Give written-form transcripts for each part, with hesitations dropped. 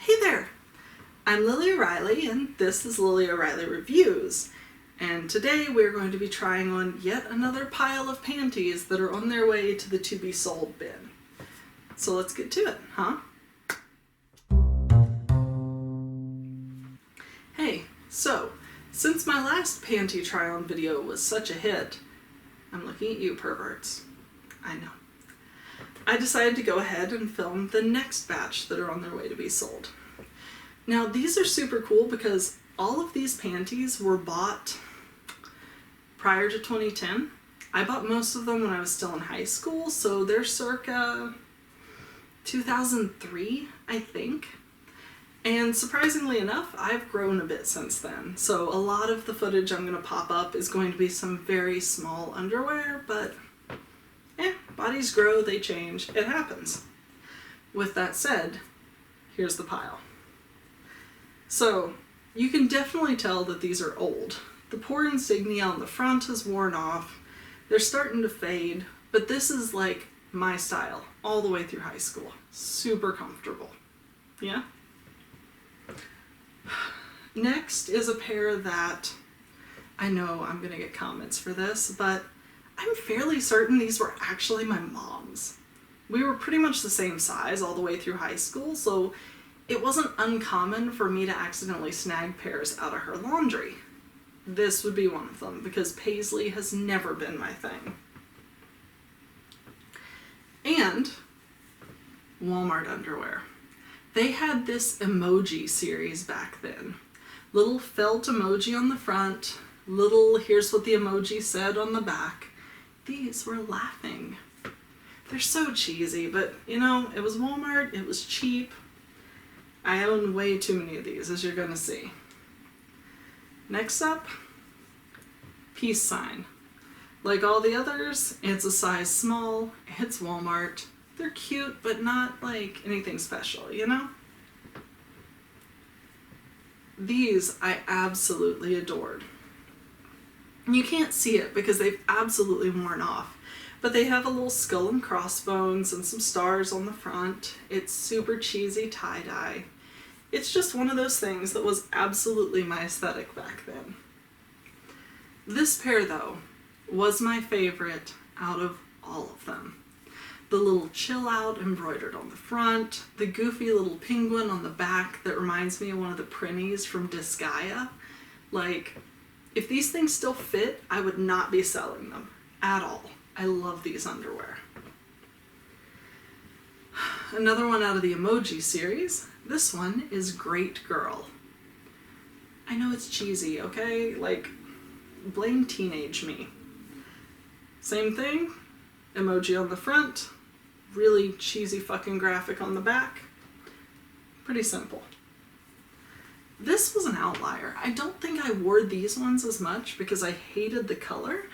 Hey there! I'm Lily O'Reilly and this is Lily O'Reilly Reviews. And today we're going to be trying on yet another pile of panties that are on their way to the to-be-sold bin. So let's get to it, huh? Hey, so since my last panty try-on video was such a hit, I'm looking at you perverts. I know. I decided to go ahead and film the next batch that are on their way to be sold. Now these are super cool because all of these panties were bought prior to 2010. I bought most of them when I was still in high school, so they're circa 2003, I think. And surprisingly enough, I've grown a bit since then. So a lot of the footage I'm going to pop up is going to be some very small underwear, but bodies grow, they change, it happens. With that said, here's the pile. So you can definitely tell that these are old. The poor insignia on the front has worn off, they're starting to fade, but this is like my style all the way through high school. Super comfortable. Yeah? Next is a pair that, I know I'm gonna get comments for this, but I'm fairly certain these were actually my mom's. We were pretty much the same size all the way through high school, so it wasn't uncommon for me to accidentally snag pairs out of her laundry. This would be one of them, because paisley has never been my thing. And Walmart underwear. They had this emoji series back then. Little felt emoji on the front, little here's what the emoji said on the back. These were laughing. They're so cheesy, but you know, it was Walmart, it was cheap. I own way too many of these, as you're gonna see. Next up, peace sign. Like all the others, it's a size small, it's Walmart. They're cute, but not like anything special, you know? These I absolutely adored. You can't see it because they've absolutely worn off, but they have a little skull and crossbones and some stars on the front. It's super cheesy tie-dye. It's just one of those things that was absolutely my aesthetic back then. This pair, though, was my favorite out of all of them. The little chill out embroidered on the front, the goofy little penguin on the back that reminds me of one of the printies from Disgaea. Like, if these things still fit, I would not be selling them at all. I love these underwear. Another one out of the emoji series. This one is Great Girl. I know it's cheesy, okay? Like, blame teenage me. Same thing, emoji on the front, really cheesy fucking graphic on the back. Pretty simple. This was an outlier. I don't think I wore these ones as much because I hated the color,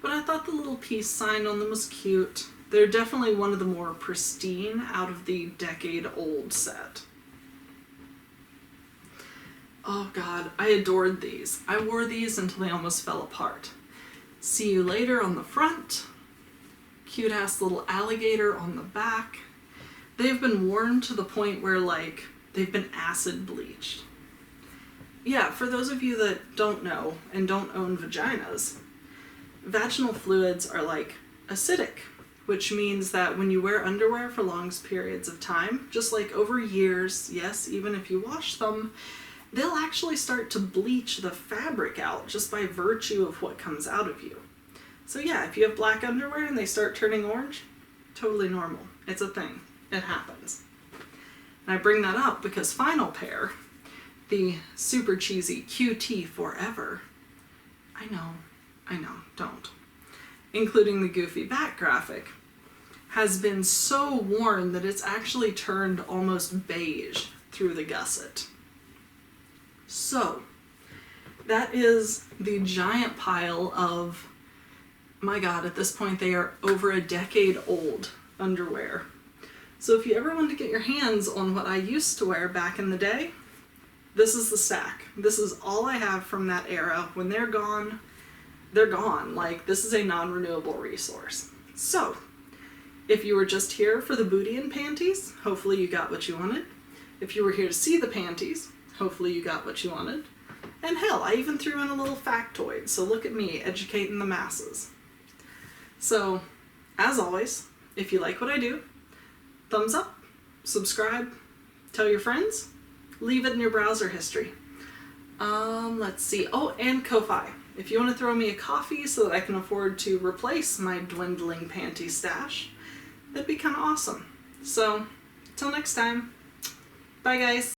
but I thought the little peace sign on them was cute. They're definitely one of the more pristine out of the decade-old set. Oh god, I adored these. I wore these until they almost fell apart. See you later on the front. Cute-ass little alligator on the back. They've been worn to the point where, like, they've been acid bleached. Yeah, for those of you that don't know and don't own vaginas, vaginal fluids are like acidic, which means that when you wear underwear for long periods of time, just like over years, yes, even if you wash them, they'll actually start to bleach the fabric out just by virtue of what comes out of you. So yeah, if you have black underwear and they start turning orange, totally normal. It's a thing. It happens. And I bring that up because final pair, the super cheesy QT Forever, I know, don't, including the goofy back graphic, has been so worn that it's actually turned almost beige through the gusset. So, that is the giant pile of, my god, at this point they are over a decade old underwear. So if you ever want to get your hands on what I used to wear back in the day, this is the stack. This is all I have from that era. When they're gone, they're gone. Like, this is a non-renewable resource. So, if you were just here for the booty and panties, hopefully you got what you wanted. if you were here to see the panties, hopefully you got what you wanted. And hell, I even threw in a little factoid, so look at me educating the masses. So, as always, if you like what I do, thumbs up, subscribe, tell your friends, leave it in your browser history. Let's see. Oh, and Ko-Fi. If you want to throw me a coffee so that I can afford to replace my dwindling panty stash, that'd be kind of awesome. So, till next time. Bye, guys.